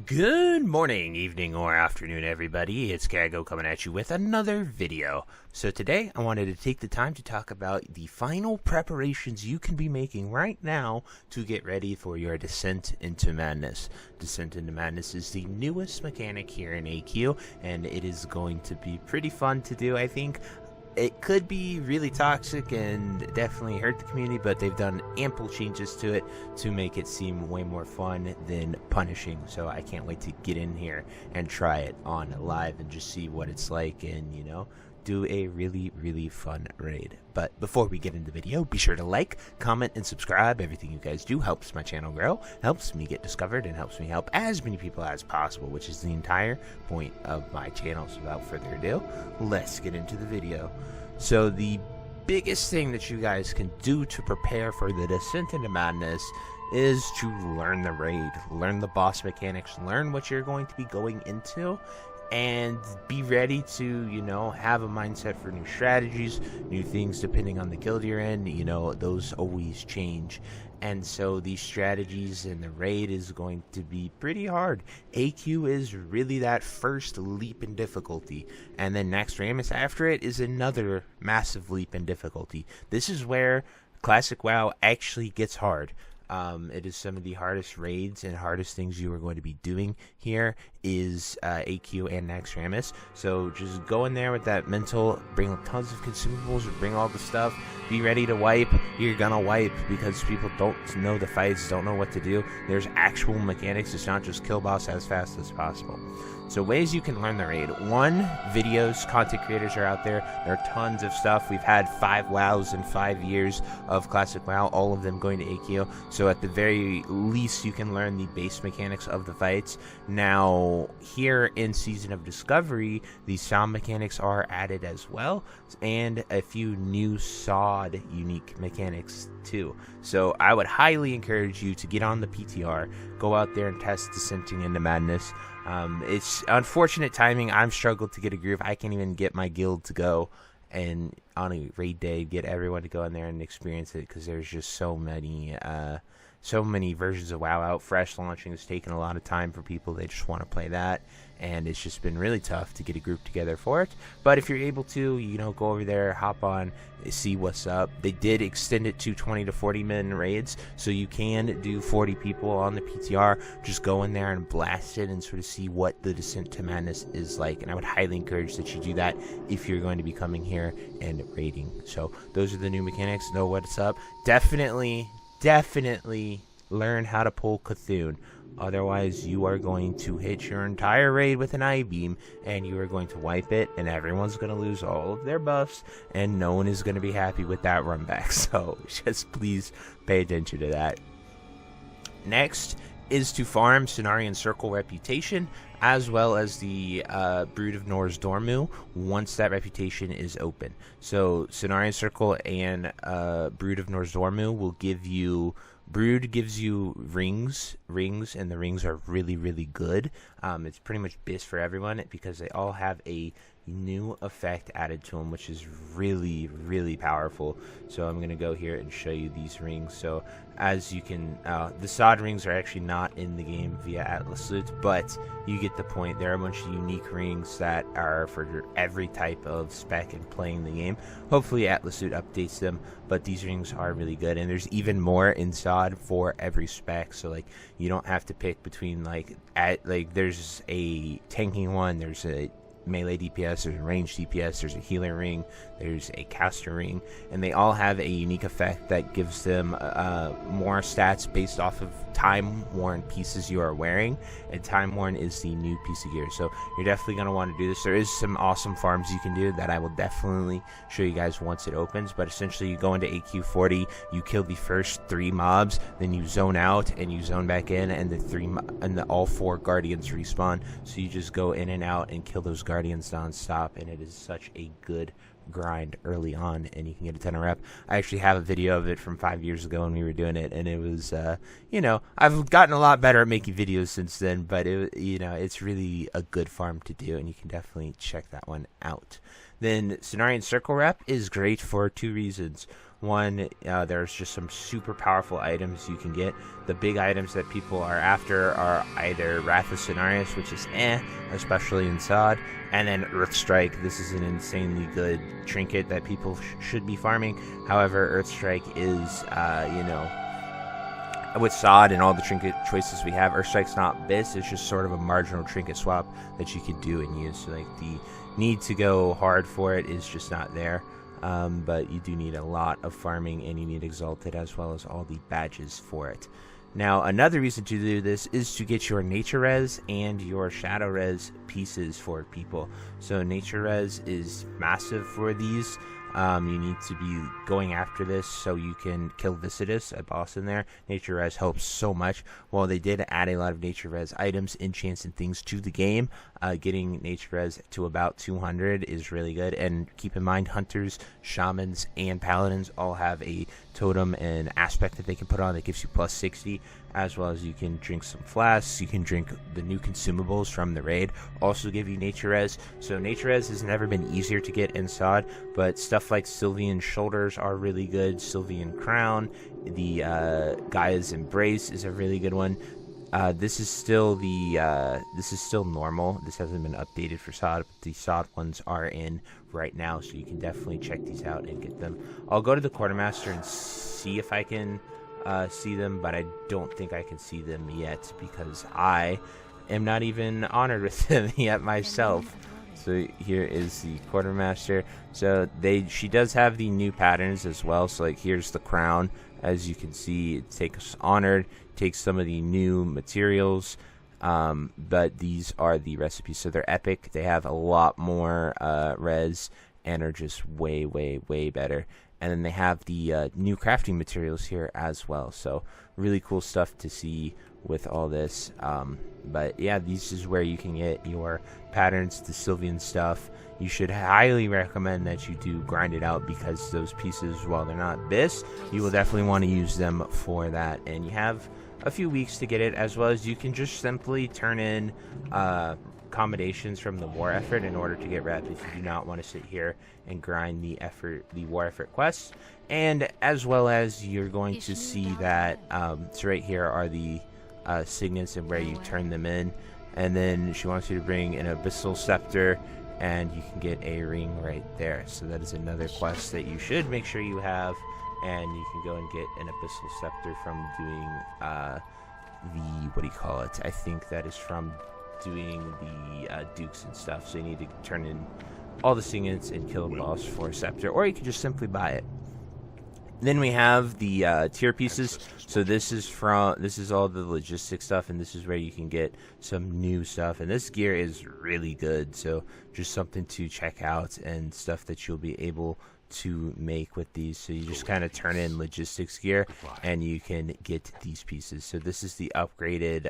Good morning, evening, or afternoon, everybody. It's Kaghoe coming at you with another video. So today, I wanted to take the time to talk about the final preparations you can be making right now to get ready for your Descent into Madness. Descent into Madness is the newest mechanic here in AQ, and it is going to be pretty fun to do, I think. It could be really toxic and definitely hurt the community, but they've done ample changes to it to make it seem way more fun than punishing. So I can't wait to get in here and try it on live and just see what it's like and, you know, do a really fun raid. But before we get into the video, be sure to like, comment, and subscribe. Everything you guys do helps my channel grow, helps me get discovered, and helps me help as many people as possible, which is the entire point of my channel. So without further ado, let's get into the video. So the biggest thing that you guys can do to prepare for the Descent into Madness is to learn the raid, learn the boss mechanics, learn what you're going to be going into, and be ready to, you know, have a mindset for new strategies, new things depending on the guild you're in. You know, those always change. And so these strategies in the raid is going to be pretty hard. AQ is really that first leap in difficulty, and then next Ramus after it is another massive leap in difficulty. This is where Classic WoW actually gets hard. It is some of the hardest raids and hardest things you are going to be doing here is AQ and Naxxramas. So just go in there with that mental, bring tons of consumables, bring all the stuff, be ready to wipe. You're gonna wipe because people don't know the fights, don't know what to do. There's actual mechanics. It's not just kill boss as fast as possible. So ways you can learn the raid. One, videos, content creators are out there. There are tons of stuff. We've had 5 WoWs in 5 years of Classic WoW, all of them going to AQ. So at the very least, you can learn the base mechanics of the fights. Now, here in Season of Discovery, the sound mechanics are added as well, and a few new SOD unique mechanics too. So I would highly encourage you to get on the PTR, go out there and test Descenting into Madness. It's unfortunate timing. I've struggled to get a groove. I can't even get my guild to go and on a raid day get everyone to go in there and experience it because there's just so many versions of WoW out. Fresh launching has taken a lot of time for people. They just want to play that, and it's just been really tough to get a group together for it. But if you're able to, you know, go over there, hop on, see what's up. They did extend it to 20 to 40 min raids, so you can do 40 people on the PTR. Just go in there and blast it and sort of see what the Descent to Madness is like, and I would highly encourage that you do that if you're going to be coming here and raiding. So those are the new mechanics. Know what's up. Definitely learn how to pull Kaghoe. Otherwise, you are going to hit your entire raid with an I-beam, and you are going to wipe it, and everyone's going to lose all of their buffs, and no one is going to be happy with that run back. So just please pay attention to that. Next is to farm Cenarian Circle reputation, as well as the Brood of Nor's Dormu once that reputation is open. So Cenarian Circle and Brood of Nor's Dormu will give you... Brood gives you rings, and the rings are really good. It's pretty much BIS for everyone because they all have a new effect added to them, which is really powerful. So I'm going to go here and show you these rings. So as you can, the SOD rings are actually not in the game via Atlas Loot, but you get the point. There are a bunch of unique rings that are for every type of spec and playing the game. Hopefully Atlas Loot updates them, but these rings are really good, and there's even more in SOD for every spec. So like you don't have to pick between like there's a tanking one, there's a melee DPS, there's a range DPS, there's a healer ring, there's a caster ring, and they all have a unique effect that gives them more stats based off of time worn pieces you are wearing, and time worn is the new piece of gear. So you're definitely going to want to do this. There is some awesome farms you can do that I will definitely show you guys once it opens, but essentially you go into AQ40, you kill the first 3 mobs, then you zone out and you zone back in, and all 4 guardians respawn. So you just go in and out and kill those guardians non-stop, and it is such a good grind early on, and you can get a ton of rep. I actually have a video of it from 5 years ago when we were doing it, and it was you know, I've gotten a lot better at making videos since then, but you know, it's really a good farm to do, and you can definitely check that one out. Then Cenarian Circle Rep is great for 2 reasons. One, there's just some super powerful items you can get. The big items that people are after are either Wrath of Cenarius, which is especially in Sod, and then Earthstrike. This is an insanely good trinket that people should be farming. However, Earthstrike is, with Sod and all the trinket choices we have, Earthstrike's not this. It's just sort of a marginal trinket swap that you could do and use. So, like, the need to go hard for it is just not there. But you do need a lot of farming, and you need Exalted as well as all the badges for it. Now, another reason to do this is to get your Nature Res and your Shadow Res pieces for people. So Nature Res is massive for these. You need to be going after this so you can kill Visitus, a boss in there. Nature Res helps so much. While they did add a lot of Nature Res items, enchants, and things to the game, getting Nature Res to about 200 is really good. And keep in mind, Hunters, Shamans, and Paladins all have a totem and aspect that they can put on that gives you plus 60, as well as you can drink some flasks. You can drink the new consumables from the raid, also give you Nature Res. So Nature Res has never been easier to get in Sod, but stuff like Sylvian Shoulders are really good. Sylvian Crown, the Gaia's Embrace is a really good one. This is still normal. This hasn't been updated for Sod, but the Sod ones are in right now, so you can definitely check these out and get them. I'll go to the Quartermaster and see if I can see them, but I don't think I can see them yet because I am not even honored with them yet myself. So here is the Quartermaster. So she does have the new patterns as well. So like here's the crown. As you can see, it takes honored, takes some of the new materials, but these are the recipes. So they're epic. They have a lot more res and are just way, way, way better. And then they have the new crafting materials here as well. So really cool stuff to see with all this. But yeah, this is where you can get your patterns, the Sylvian stuff. You should highly recommend that you do grind it out, because those pieces, while they're not this, you will definitely want to use them for that. And you have a few weeks to get it, as well as you can just simply turn in accommodations from the war effort in order to get rep if you do not want to sit here and grind the war effort quests. And as well as you're going to see that so right here are the signets and where you turn them in. And then she wants you to bring an Abyssal Scepter, and you can get a ring right there. So that is another quest that you should make sure you have, and you can go and get an Abyssal Scepter from doing I think that is from doing the Dukes and stuff. So you need to turn in all the signets and kill a boss for a Scepter, or you can just simply buy it. Then we have the tier pieces. So this is all the logistic stuff, and this is where you can get some new stuff. And this gear is really good, so just something to check out and stuff that you'll be able to make with these. So you just kind of turn in logistics gear, and you can get these pieces. So this is the upgraded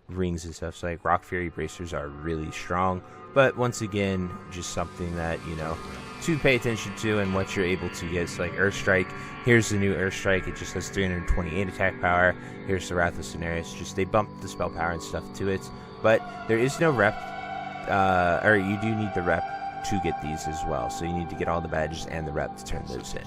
rings and stuff. So like Rock Fury bracers are really strong, but once again, just something that to pay attention to and what you're able to get. So like Earthstrike, here's the new Earthstrike. It just has 328 attack power. Here's the Wrath of Cenarius. Just they bumped the spell power and stuff to it, but there is no rep, or you do need the rep to get these as well. So you need to get all the badges and the rep to turn those in.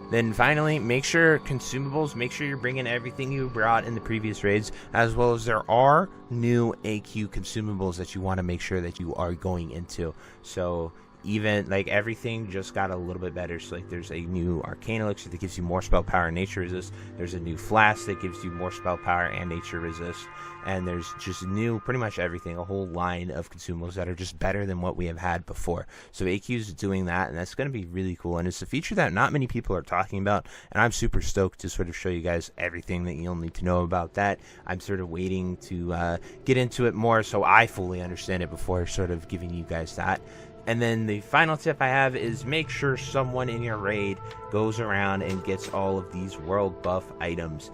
Then finally, make sure you're bringing everything you brought in the previous raids, as well as there are new AQ consumables that you want to make sure that you are going into. So even like everything just got a little bit better. So like there's a new Arcane Elixir that gives you more spell power and nature resist. There's a new flask that gives you more spell power and nature resist. And there's just new, pretty much everything, a whole line of consumables that are just better than what we have had before. So AQ is doing that, and that's going to be really cool. And it's a feature that not many people are talking about, and I'm super stoked to sort of show you guys everything that you'll need to know about that. I'm sort of waiting to get into it more so I fully understand it before sort of giving you guys that. And then the final tip I have is make sure someone in your raid goes around and gets all of these world buff items.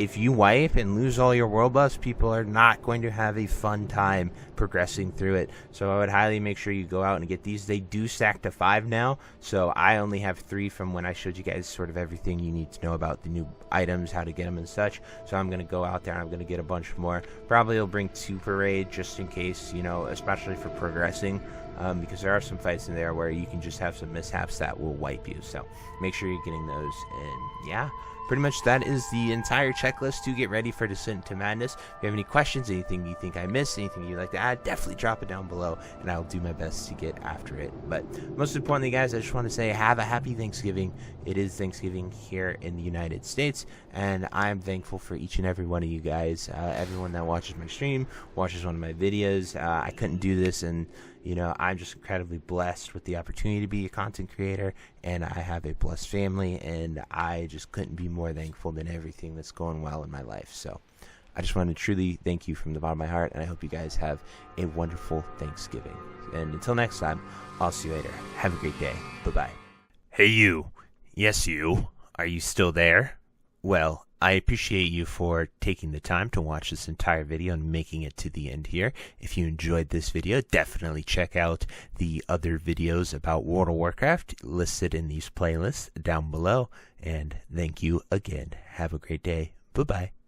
if you wipe and lose all your world buffs, people are not going to have a fun time progressing through it. So I would highly make sure you go out and get these. They do stack to 5 now, so I only have 3 from when I showed you guys sort of everything you need to know about the new items, how to get them and such. So I'm going to go out there and I'm going to get a bunch more. Probably will bring 2 per raid just in case, you know, especially for progressing. Because there are some fights in there where you can just have some mishaps that will wipe you. So make sure you're getting those. And yeah, pretty much that is the entire checklist to get ready for Descent to Madness. If you have any questions, anything you think I missed, anything you'd like to add, definitely drop it down below, and I'll do my best to get after it. But most importantly, guys, I just want to say have a happy Thanksgiving. It is Thanksgiving here in the United States, and I'm thankful for each and every one of you guys. Everyone that watches my stream, watches one of my videos. I couldn't do this, and you know, I'm just incredibly blessed with the opportunity to be a content creator, and I have a blessed family, and I just couldn't be more thankful than everything that's going well in my life. So I just want to truly thank you from the bottom of my heart, and I hope you guys have a wonderful Thanksgiving. And until next time, I'll see you later. Have a great day. Bye-bye. Hey, you. Yes, you. Are you still there? Well, I appreciate you for taking the time to watch this entire video and making it to the end here. If you enjoyed this video, definitely check out the other videos about World of Warcraft listed in these playlists down below. And thank you again. Have a great day. Bye-bye.